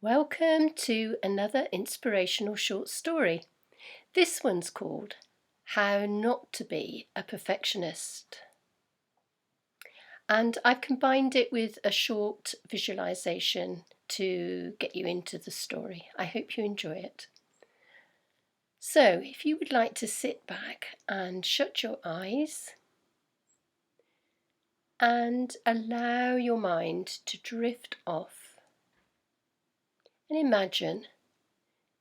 Welcome to another inspirational short story. This one's called How Not to Be a Perfectionist. And I've combined it with a short visualization to get you into the story. I hope you enjoy it. So, if you would like to sit back and shut your eyes and allow your mind to drift off, and imagine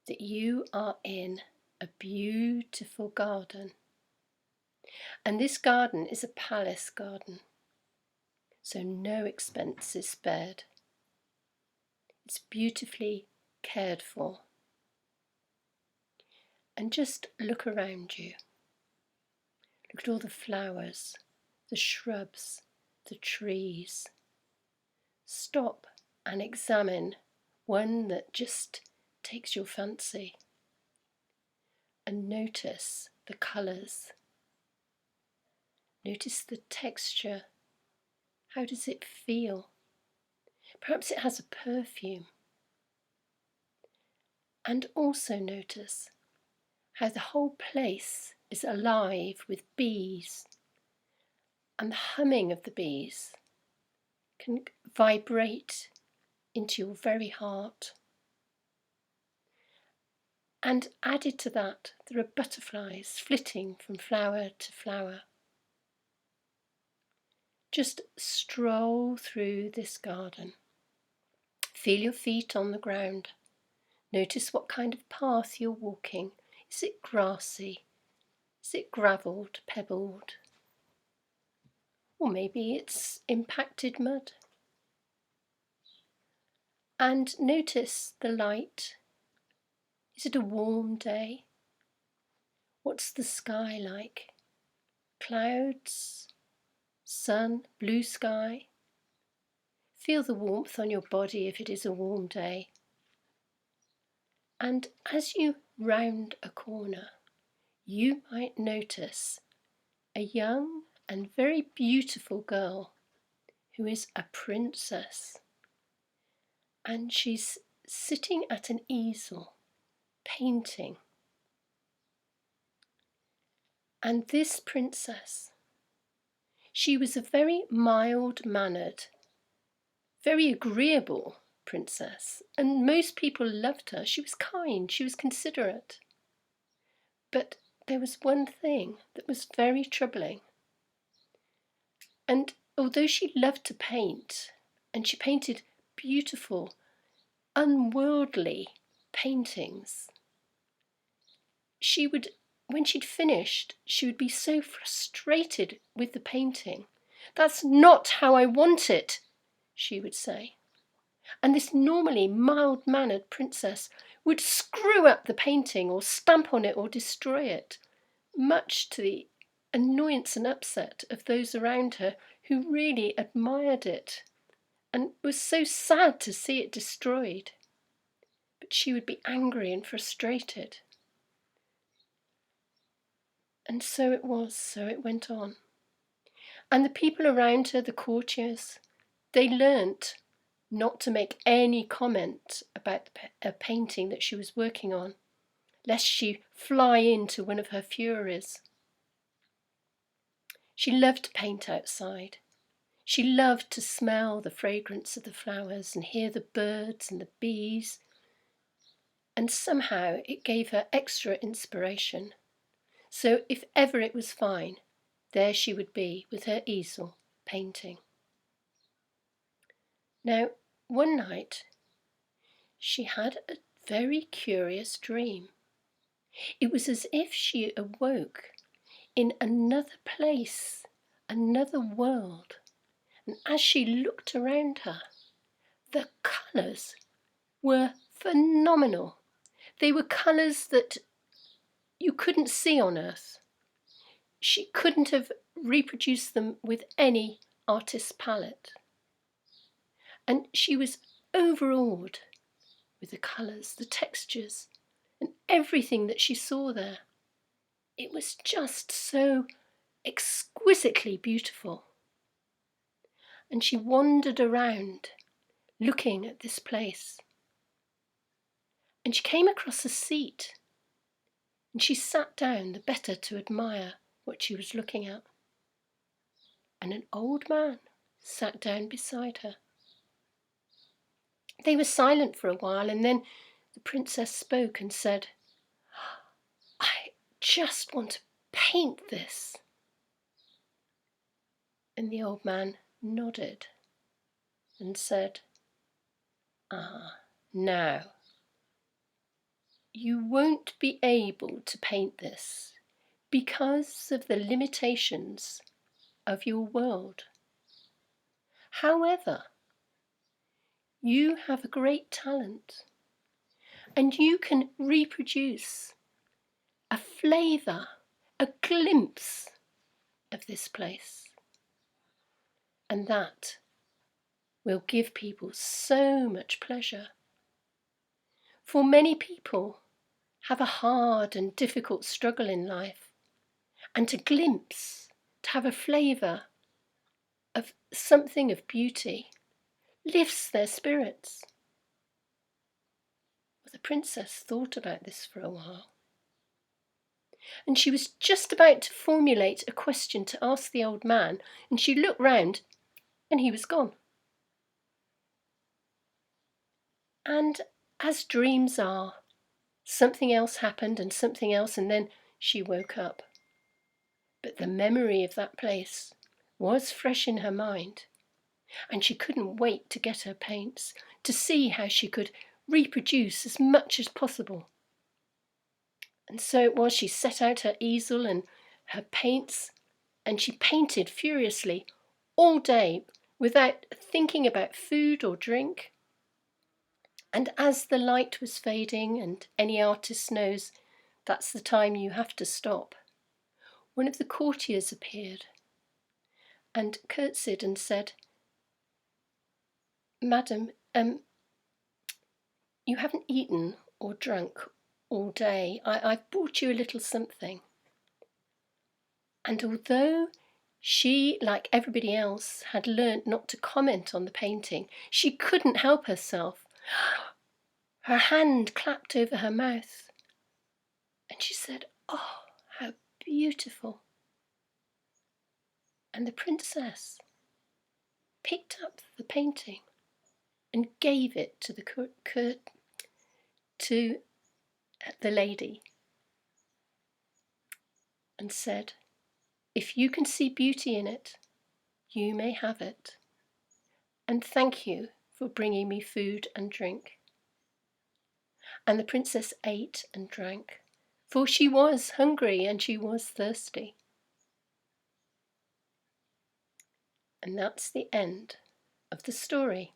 that you are in a beautiful garden. And this garden is a palace garden, so no expense is spared. It's beautifully cared for. And just look around you. Look at all the flowers, the shrubs, the trees. Stop and examine one that just takes your fancy. And notice the colours. Notice the texture. How does it feel? Perhaps it has a perfume. And also notice how the whole place is alive with bees, and the humming of the bees can vibrate into your very heart. And added to that, there are butterflies flitting from flower to flower. Just stroll through this garden. Feel your feet on the ground. Notice what kind of path you're walking. Is it grassy? Is it gravelled, pebbled? Or maybe it's impacted mud. And notice the light. Is it a warm day? What's the sky like? Clouds, sun, blue sky? Feel the warmth on your body if it is a warm day. And as you round a corner, you might notice a young and very beautiful girl who is a princess. And she's sitting at an easel, painting. And this princess, she was a very mild-mannered, very agreeable princess, and most people loved her. She was kind, she was considerate. But there was one thing that was very troubling. And although she loved to paint, and she painted beautiful, unworldly paintings, when she'd finished, she would be so frustrated with the painting. "That's not how I want it," she would say. And this normally mild-mannered princess would screw up the painting or stamp on it or destroy it, much to the annoyance and upset of those around her who really admired it and was so sad to see it destroyed. But she would be angry and frustrated. And so it went on. And the people around her, the courtiers, they learnt not to make any comment about a painting that she was working on, lest she fly into one of her furies. She loved to paint outside. She loved to smell the fragrance of the flowers and hear the birds and the bees. And somehow it gave her extra inspiration. So if ever it was fine, there she would be with her easel, painting. Now, one night, she had a very curious dream. It was as if she awoke in another place, another world. And as she looked around her, the colours were phenomenal. They were colours that you couldn't see on Earth. She couldn't have reproduced them with any artist's palette. And she was overawed with the colours, the textures, and everything that she saw there. It was just so exquisitely beautiful. And she wandered around, looking at this place. and she came across a seat, and she sat down the better to admire what she was looking at. And an old man sat down beside her. They were silent for a while, and then the princess spoke and said, "I just want to paint this." And the old man nodded and said, "Now, you won't be able to paint this because of the limitations of your world. However, you have a great talent, and you can reproduce a flavour, a glimpse of this place. And that will give people so much pleasure. For many people have a hard and difficult struggle in life, and to glimpse, to have a flavour of something of beauty, lifts their spirits." Well, the princess thought about this for a while, and she was just about to formulate a question to ask the old man, and she looked round, and he was gone. And as dreams are, something else happened and something else, and then she woke up. But the memory of that place was fresh in her mind, and she couldn't wait to get her paints, to see how she could reproduce as much as possible. And so it was, she set out her easel and her paints, and she painted furiously all day without thinking about food or drink. And as the light was fading, and any artist knows that's the time you have to stop, one of the courtiers appeared and curtsied and said, "Madam, you haven't eaten or drunk all day. I've brought you a little something." And although she, like everybody else, had learnt not to comment on the painting, she couldn't help herself. Her hand clapped over her mouth, and she said, "Oh, how beautiful." And the princess picked up the painting and gave it to the lady and said, "If you can see beauty in it, you may have it. And thank you for bringing me food and drink." And the princess ate and drank, for she was hungry and she was thirsty. And that's the end of the story.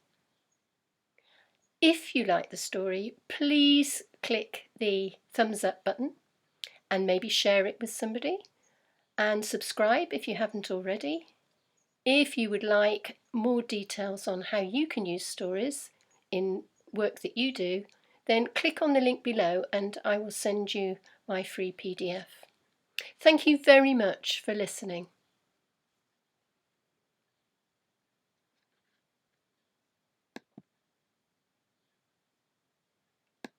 If you like the story, please click the thumbs up button and maybe share it with somebody, and subscribe if you haven't already. If you would like more details on how you can use stories in work that you do, then click on the link below and I will send you my free PDF. Thank you very much for listening.